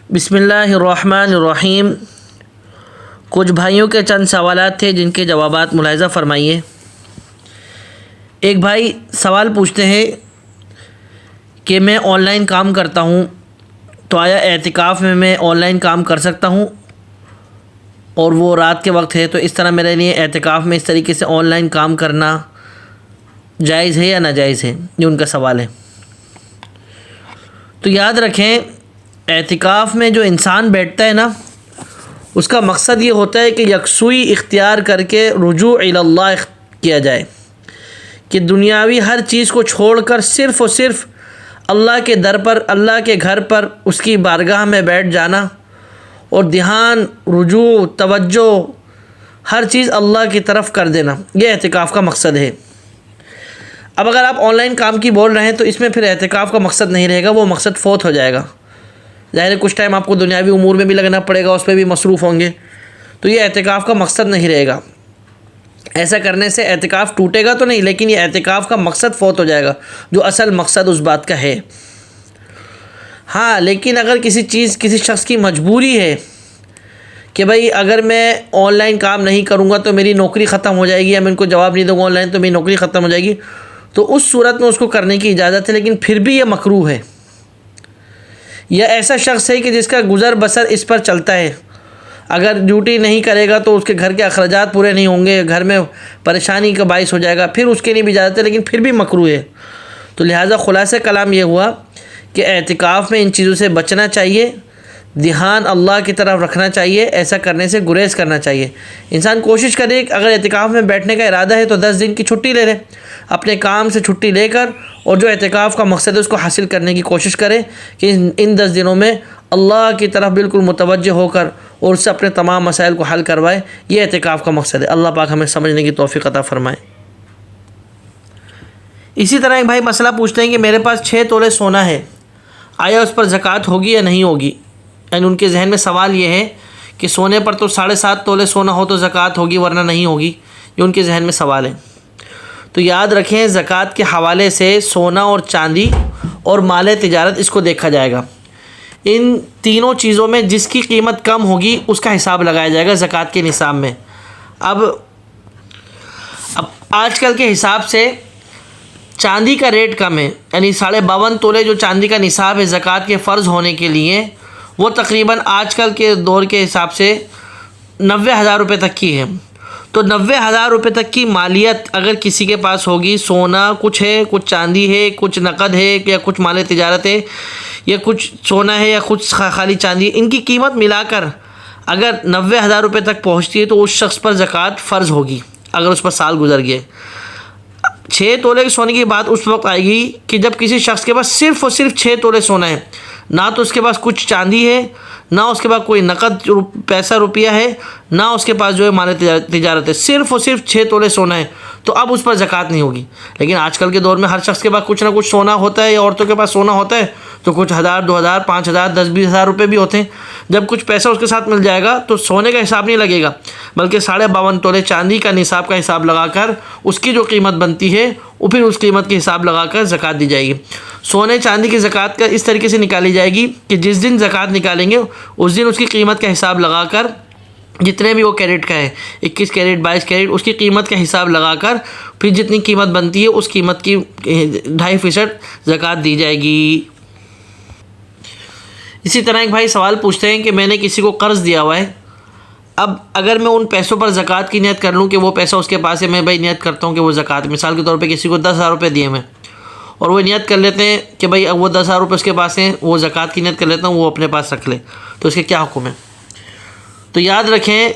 بسم اللہ الرحمن الرحیم۔ کچھ بھائیوں کے چند سوالات تھے جن کے جوابات ملاحظہ فرمائیے۔ ایک بھائی سوال پوچھتے ہیں کہ میں آن لائن کام کرتا ہوں، تو آیا اعتکاف میں آن لائن کام کر سکتا ہوں؟ اور وہ رات کے وقت ہے، تو اس طرح میرے لیے اعتکاف میں اس طریقے سے آن لائن کام کرنا جائز ہے یا ناجائز ہے؟ یہ ان کا سوال ہے۔ تو یاد رکھیں، اعتکاف میں جو انسان بیٹھتا ہے نا، اس کا مقصد یہ ہوتا ہے کہ یکسوئی اختیار کر کے رجوع الی اللہ کیا جائے، کہ دنیاوی ہر چیز کو چھوڑ کر صرف اور صرف اللہ کے در پر، اللہ کے گھر پر، اس کی بارگاہ میں بیٹھ جانا، اور دھیان، رجوع، توجہ، ہر چیز اللہ کی طرف کر دینا، یہ اعتکاف کا مقصد ہے۔ اب اگر آپ آن لائن کام کی بول رہے ہیں تو اس میں پھر اعتکاف کا مقصد نہیں رہے گا، وہ مقصد فوت ہو جائے گا۔ ظاہر ہے کچھ ٹائم آپ کو دنیاوی امور میں بھی لگنا پڑے گا، اس پہ بھی مصروف ہوں گے، تو یہ اعتکاف کا مقصد نہیں رہے گا۔ ایسا کرنے سے اعتکاف ٹوٹے گا تو نہیں، لیکن یہ اعتکاف کا مقصد فوت ہو جائے گا، جو اصل مقصد اس بات کا ہے۔ ہاں، لیکن اگر کسی شخص کی مجبوری ہے کہ بھائی اگر میں آن لائن کام نہیں کروں گا تو میری نوکری ختم ہو جائے گی، یا میں ان کو جواب نہیں دوں گا آن لائن تو میری نوکری ختم ہو جائے گی، تو اس صورت میں اس کو کرنے کی اجازت ہے، لیکن پھر بھی یہ مکروہ ہے۔ یا ایسا شخص ہے کہ جس کا گزر بسر اس پر چلتا ہے، اگر ڈیوٹی نہیں کرے گا تو اس کے گھر کے اخراجات پورے نہیں ہوں گے، گھر میں پریشانی کا باعث ہو جائے گا، پھر اس کے لیے بھی اجازت ہے، لیکن پھر بھی مکروہ ہے۔ تو لہٰذا خلاصہ کلام یہ ہوا کہ اعتکاف میں ان چیزوں سے بچنا چاہیے، دھیان اللہ کی طرف رکھنا چاہیے، ایسا کرنے سے گریز کرنا چاہیے۔ انسان کوشش کرے کہ اگر اعتکاف میں بیٹھنے کا ارادہ ہے تو 10 دن کی چھٹی لے لے، اپنے کام سے چھٹی لے کر، اور جو اعتکاف کا مقصد ہے اس کو حاصل کرنے کی کوشش کرے کہ ان 10 دنوں میں اللہ کی طرف بالکل متوجہ ہو کر اور اس سے اپنے تمام مسائل کو حل کروائے۔ یہ اعتکاف کا مقصد ہے۔ اللہ پاک ہمیں سمجھنے کی توفیق عطا فرمائے۔ اسی طرح ایک بھائی مسئلہ پوچھتے ہیں کہ میرے پاس 6 تولے سونا ہے، آیا اس پر زکوٰۃ ہوگی یا نہیں ہوگی؟ یعنی ان کے ذہن میں سوال یہ ہے کہ سونے پر تو 7.5 تولے سونا ہو تو زکوٰۃ ہوگی ورنہ نہیں ہوگی، یہ ان کے ذہن میں سوال ہے۔ تو یاد رکھیں، زکوٰۃ کے حوالے سے سونا اور چاندی اور مال تجارت اس کو دیکھا جائے گا۔ ان تینوں چیزوں میں جس کی قیمت کم ہوگی اس کا حساب لگایا جائے گا زکوٰۃ کے نصاب میں۔ اب آج کل کے حساب سے چاندی کا ریٹ کم ہے، یعنی 52.5 تولے جو چاندی کا نصاب ہے زکوٰۃ کے فرض ہونے کے لیے، وہ تقریباً آج کل کے دور کے حساب سے 90,000 روپے تک کی ہے۔ تو 90,000 روپے تک کی مالیت اگر کسی کے پاس ہوگی، سونا کچھ ہے، کچھ چاندی ہے، کچھ نقد ہے، یا کچھ مال تجارت ہے، یا کچھ سونا ہے، یا کچھ خالی چاندی ہے، ان کی قیمت ملا کر اگر 90,000 روپے تک پہنچتی ہے تو اس شخص پر زکوٰۃ فرض ہوگی اگر اس پر سال گزر گئے۔ 6 تولے کے سونے کی بات اس وقت آئے گی کہ جب کسی شخص کے پاس صرف اور صرف 6 تولے سونا ہے، نہ تو اس کے پاس کچھ چاندی ہے، نہ اس کے پاس کوئی نقد پیسہ روپیہ ہے، نہ اس کے پاس جو ہے مال تجارت ہے، صرف اور صرف 6 تولے سونا ہے، تو اب اس پر زکوٰۃ نہیں ہوگی۔ لیکن آج کل کے دور میں ہر شخص کے پاس کچھ نہ کچھ سونا ہوتا ہے، یا عورتوں کے پاس سونا ہوتا ہے، تو کچھ 1,000، 2,000، 5,000، 10-20,000 روپے بھی ہوتے ہیں۔ جب کچھ پیسہ اس کے ساتھ مل جائے گا تو سونے کا حساب نہیں لگے گا، بلکہ 52.5 تولے چاندی کا نصاب کا حساب لگا کر اس کی جو قیمت بنتی ہے وہ پھر اس قیمت کے حساب لگا کر زکوٰۃ دی جائے گی۔ سونے چاندی کی زکوٰۃ کا اس طریقے سے نکالی جائے گی کہ جس دن زکوٰۃ نکالیں گے اس دن اس کی قیمت کا حساب لگا کر، جتنے بھی وہ کیرٹ کا ہے، 21 کیرٹ، 22 کیرٹ، اس کی قیمت کا حساب لگا کر پھر جتنی قیمت بنتی ہے اس قیمت کی 2.5% زکوٰۃ دی جائے گی۔ اسی طرح ایک بھائی سوال پوچھتے ہیں کہ میں نے کسی کو قرض دیا ہوا ہے، اب اگر میں ان پیسوں پر زکوٰۃ کی نیت کر لوں کہ وہ پیسہ اس کے پاس ہے، میں بھائی نیت کرتا ہوں کہ وہ زکوٰۃ، مثال کے طور پہ کسی کو 10,000 روپے دیے میں، اور وہ نیت کر لیتے ہیں کہ بھائی اب وہ 10,000 روپے اس کے پاس ہیں، وہ زکوٰۃ کی نیت کر لیتا ہوں، وہ اپنے پاس رکھ لے، تو اس کے کیا حکم ہے؟ تو یاد رکھیں،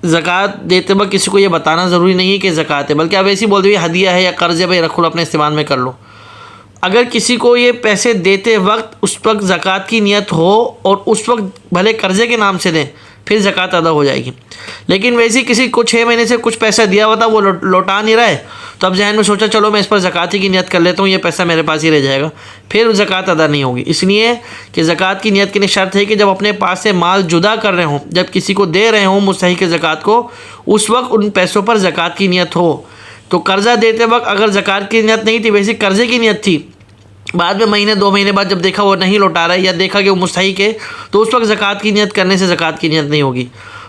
زکوٰۃ دیتے وقت کسی کو یہ بتانا ضروری نہیں ہے کہ زکوٰۃ ہے، بلکہ آپ ایسی بول دیے ہدیہ ہے یا قرض ہے، بھائی رکھ لو اپنے استعمال میں کر لو۔ اگر کسی کو یہ پیسے دیتے وقت اس وقت زکوٰۃ کی نیت ہو اور اس وقت بھلے قرضے کے نام سے دیں، پھر زکوٰۃ ادا ہو جائے گی۔ لیکن ویسے کسی کو 6 مہینے سے کچھ پیسہ دیا ہوا تھا، وہ لوٹا نہیں رہا ہے، تو اب ذہن میں سوچا چلو میں اس پر زکوٰۃ کی نیت کر لیتا ہوں، یہ پیسہ میرے پاس ہی رہ جائے گا، پھر زکوٰۃ ادا نہیں ہوگی۔ اس لیے کہ زکوٰۃ کی نیت کے لیے شرط ہے کہ جب اپنے پاس سے مال جدا کر رہے ہوں، جب کسی کو دے رہے ہوں مستحق زکوٰۃ کو، اس وقت ان پیسوں پر زکوٰۃ کی نیت ہو۔ تو قرضہ دیتے وقت اگر زکوٰۃ کی نیت نہیں تھی، ویسے قرضے کی نیت تھی، بعد میں مہینے 2 مہینے بعد جب دیکھا وہ نہیں لوٹا رہا ہے یا دیکھا کہ وہ مستحق ہے تو اس وقت زکوٰۃ کی نیت کرنے سے زکوٰۃ کی نیت نہیں ہوگی۔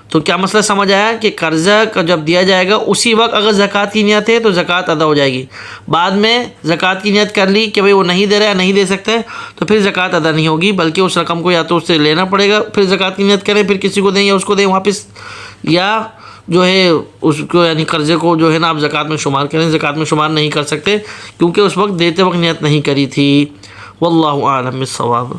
تو کیا مسئلہ سمجھ آیا کہ قرضہ کا جب دیا جائے گا اسی وقت اگر زکوٰۃ کی نیت ہے تو زکوٰۃ ادا ہو جائے گی، بعد میں زکوٰۃ کی نیت کر لی کہ بھئی وہ نہیں دے رہا ہے نہیں دے سکتا ہے تو پھر زکوٰۃ ادا نہیں ہوگی، بلکہ اس رقم کو یا تو اس سے لینا پڑے گا، پھر زکوٰۃ کی نیت کریں، پھر کسی کو دیں یا اس کو دیں واپس، یا جو ہے اس کو یعنی قرضے کو جو ہے نا آپ زکوٰۃ میں شمار کریں، زکوٰۃ میں شمار نہیں کر سکتے کیونکہ اس وقت دیتے وقت نیت نہیں کری تھی۔ واللہ اعلم بالصواب۔